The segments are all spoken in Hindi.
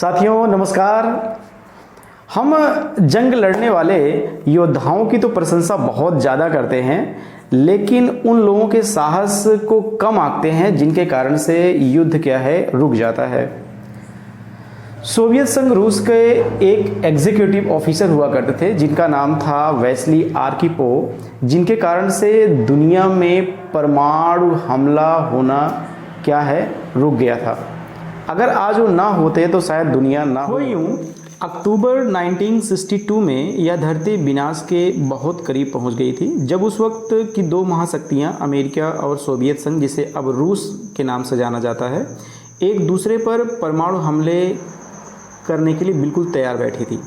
साथियों नमस्कार। हम जंग लड़ने वाले योद्धाओं की तो प्रशंसा बहुत ज़्यादा करते हैं, लेकिन उन लोगों के साहस को कम आंकते हैं जिनके कारण से युद्ध क्या है रुक जाता है। सोवियत संघ रूस के एक एग्जीक्यूटिव ऑफिसर हुआ करते थे जिनका नाम था वेस्ली आर्किपोव, जिनके कारण से दुनिया में परमाणु हमला होना क्या है रुक गया था। अगर आज वो ना होते तो शायद दुनिया ना हो। यूँ अक्टूबर 1962 में यह धरती विनाश के बहुत करीब पहुंच गई थी, जब उस वक्त की दो महाशक्तियां अमेरिका और सोवियत संघ, जिसे अब रूस के नाम से जाना जाता है, एक दूसरे पर परमाणु हमले करने के लिए बिल्कुल तैयार बैठी थी।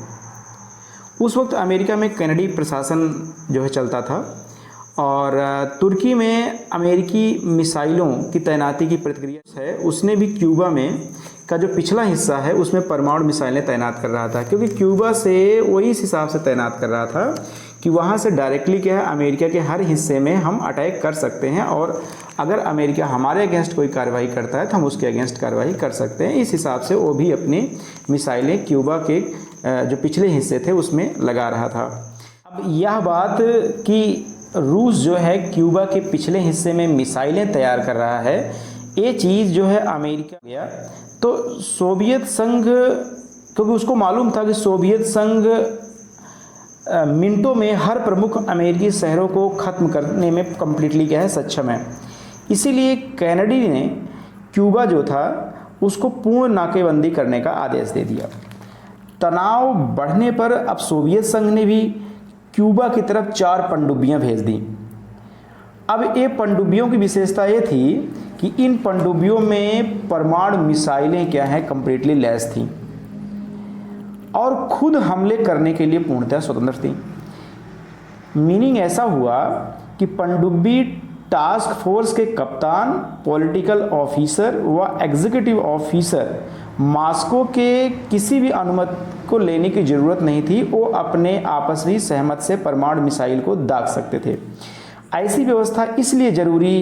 उस वक्त अमेरिका में कैनेडी प्रशासन जो है चलता था और तुर्की में अमेरिकी मिसाइलों की तैनाती की प्रतिक्रिया है, उसने भी क्यूबा में का जो पिछला हिस्सा है उसमें परमाणु मिसाइलें तैनात कर रहा था, क्योंकि क्यूबा से वही इस हिसाब से तैनात कर रहा था कि वहाँ से डायरेक्टली क्या है अमेरिका के हर हिस्से में हम अटैक कर सकते हैं और अगर अमेरिका हमारे अगेंस्ट कोई कार्रवाई करता है तो हम उसके अगेंस्ट कार्रवाई कर सकते हैं। इस हिसाब से वो भी अपनी मिसाइलें क्यूबा के जो पिछले हिस्से थे उसमें लगा रहा था। अब यह बात कि रूस जो है क्यूबा के पिछले हिस्से में मिसाइलें तैयार कर रहा है, ये चीज़ जो है अमेरिका गया तो सोवियत संघ, क्योंकि उसको मालूम था कि सोवियत संघ मिनटों में हर प्रमुख अमेरिकी शहरों को ख़त्म करने में कम्प्लीटली क्या है सक्षम है, इसीलिए कैनेडी ने क्यूबा जो था उसको पूर्ण नाकेबंदी करने का आदेश दे दिया। तनाव बढ़ने पर अब सोवियत संघ ने भी क्यूबा की तरफ 4 पनडुब्बियां भेज दी। अब ये पनडुब्बियों की विशेषता ये थी कि इन पनडुब्बियों में परमाणु मिसाइलें क्या हैं कम्प्लीटली लैस थी और खुद हमले करने के लिए पूर्णतः स्वतंत्र थी। मीनिंग ऐसा हुआ कि पनडुब्बी टास्क फोर्स के कप्तान, पॉलिटिकल ऑफिसर व एग्जीक्यूटिव ऑफिसर मॉस्को के किसी भी अनुमति को लेने की ज़रूरत नहीं थी, वो अपने आपसी सहमत से परमाणु मिसाइल को दाग सकते थे। ऐसी व्यवस्था इसलिए ज़रूरी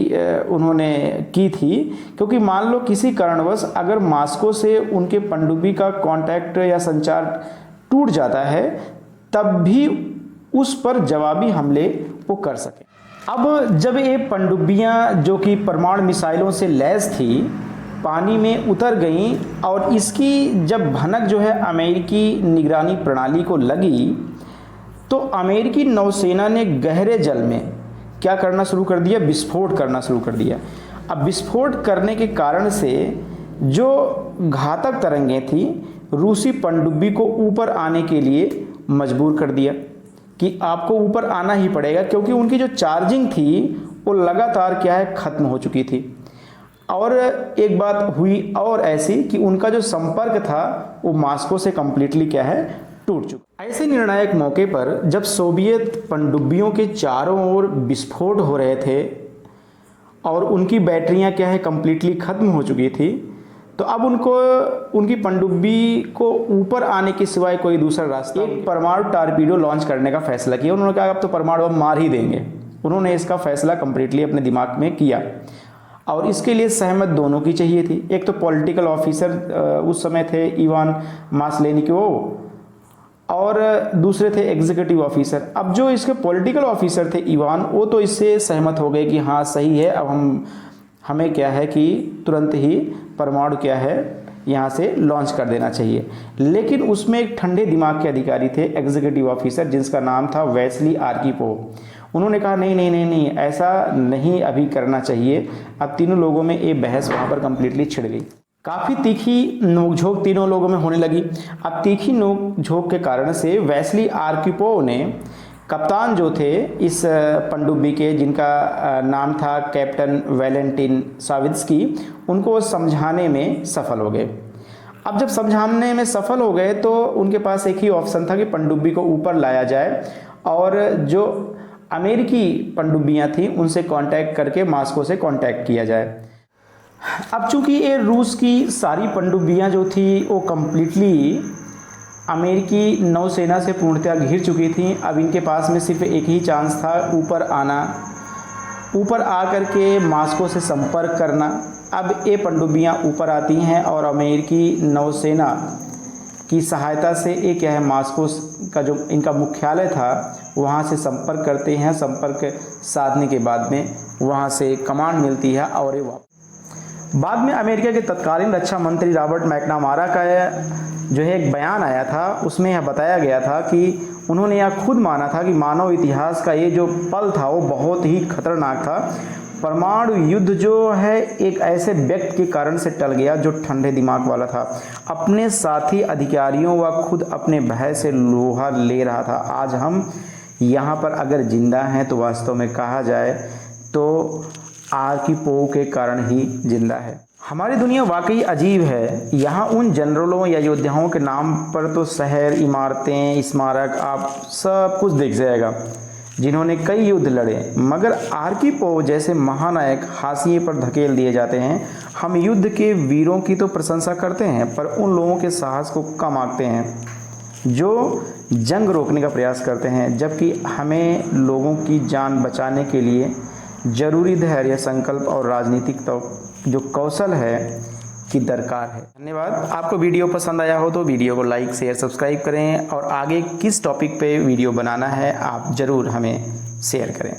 उन्होंने की थी क्योंकि मान लो किसी कारणवश अगर मॉस्को से उनके पनडुब्बी का कांटेक्ट या संचार टूट जाता है तब भी उस पर जवाबी हमले वो कर सके। अब जब ये पनडुब्बियाँ जो कि परमाणु मिसाइलों से लैस थी पानी में उतर गईं और इसकी जब भनक जो है अमेरिकी निगरानी प्रणाली को लगी तो अमेरिकी नौसेना ने गहरे जल में क्या करना शुरू कर दिया, विस्फोट करना शुरू कर दिया। अब विस्फोट करने के कारण से जो घातक तरंगें थी रूसी पनडुब्बी को ऊपर आने के लिए मजबूर कर दिया कि आपको ऊपर आना ही पड़ेगा, क्योंकि उनकी जो चार्जिंग थी वो लगातार क्या है ख़त्म हो चुकी थी। और एक बात हुई और ऐसी कि उनका जो संपर्क था वो मॉस्को से कम्प्लीटली क्या है टूट चुका। ऐसे निर्णायक मौके पर जब सोवियत पनडुब्बियों के चारों ओर विस्फोट हो रहे थे और उनकी बैटरियां क्या है कम्प्लीटली ख़त्म हो चुकी थी, तो अब उनको उनकी पनडुब्बी को ऊपर आने के सिवाय कोई दूसरा रास्ता, एक परमाणु टारपीडो लॉन्च करने का फैसला किया। उन्होंने कहा अब तो परमाणु हम मार ही देंगे। उन्होंने इसका फैसला कम्प्लीटली अपने दिमाग में किया और इसके लिए सहमत दोनों की चाहिए थी। एक तो पॉलिटिकल ऑफिसर उस समय थे इवान मास्लेनिकोव और दूसरे थे एग्जीक्यूटिव ऑफिसर। अब जो इसके पॉलिटिकल ऑफिसर थे इवान, वो तो इससे सहमत हो गए कि हाँ सही है, अब हमें क्या है कि तुरंत ही परमाणु क्या है यहाँ से लॉन्च कर देना चाहिए। लेकिन उसमें एक ठंडे दिमाग के अधिकारी थे एग्जीक्यूटिव ऑफिसर जिसका नाम था वेस्ली आर्किपोव। उन्होंने कहा नहीं नहीं नहीं नहीं ऐसा नहीं अभी करना चाहिए। अब तीनों लोगों में ये बहस वहाँ पर कम्प्लीटली छिड़ गई। काफ़ी तीखी नोकझोंक तीनों लोगों में होने लगी। अब तीखी नोकझोंक के कारण से वेस्ली आर्किपोव ने कप्तान जो थे इस पनडुब्बी के, जिनका नाम था कैप्टन वैलेंटिन सावित्स्की, उनको समझाने में सफल हो गए। अब जब समझाने में सफल हो गए तो उनके पास एक ही ऑप्शन था कि पनडुब्बी को ऊपर लाया जाए और जो अमेरिकी पनडुब्बियाँ थीं उनसे कांटेक्ट करके मॉस्को से कांटेक्ट किया जाए। अब चूंकि ये रूस की सारी पनडुब्बियाँ जो थी वो कम्प्लीटली अमेरिकी नौसेना से पूर्णतः घिर चुकी थीं, अब इनके पास में सिर्फ एक ही चांस था ऊपर आना, ऊपर आकर के मॉस्को से संपर्क करना। अब ये पनडुब्बियाँ ऊपर आती हैं और अमेरिकी नौसेना की सहायता से एक यह मॉस्को का जो इनका मुख्यालय था वहाँ से संपर्क करते हैं। संपर्क साधने के बाद में वहाँ से कमांड मिलती है और ये बाद में अमेरिका के तत्कालीन रक्षा मंत्री रॉबर्ट मैकनामारा का जो है एक बयान आया था, उसमें यह बताया गया था कि उन्होंने यह खुद माना था कि मानव इतिहास का ये जो पल था वो बहुत ही खतरनाक था। परमाणु युद्ध जो है एक ऐसे व्यक्ति के कारण से टल गया जो ठंडे दिमाग वाला था, अपने साथी अधिकारियों व खुद अपने भय से लोहा ले रहा था। आज हम यहाँ पर अगर जिंदा हैं तो वास्तव में कहा जाए तो आर्की पोव के कारण ही जिंदा है। हमारी दुनिया वाकई अजीब है। यहाँ उन जनरलों या योद्धाओं के नाम पर तो शहर, इमारतें, स्मारक आप सब कुछ दिख जाएगा जिन्होंने कई युद्ध लड़े, मगर आर्की पोव जैसे महानायक हाशिए पर धकेल दिए जाते हैं। हम युद्ध के वीरों की तो प्रशंसा करते हैं पर उन लोगों के साहस को कम आंकते हैं जो जंग रोकने का प्रयास करते हैं, जबकि हमें लोगों की जान बचाने के लिए जरूरी धैर्य, संकल्प और राजनीतिक तो जो कौशल है की दरकार है। धन्यवाद। आपको वीडियो पसंद आया हो तो वीडियो को लाइक, शेयर, सब्सक्राइब करें और आगे किस टॉपिक पे वीडियो बनाना है आप ज़रूर हमें शेयर करें।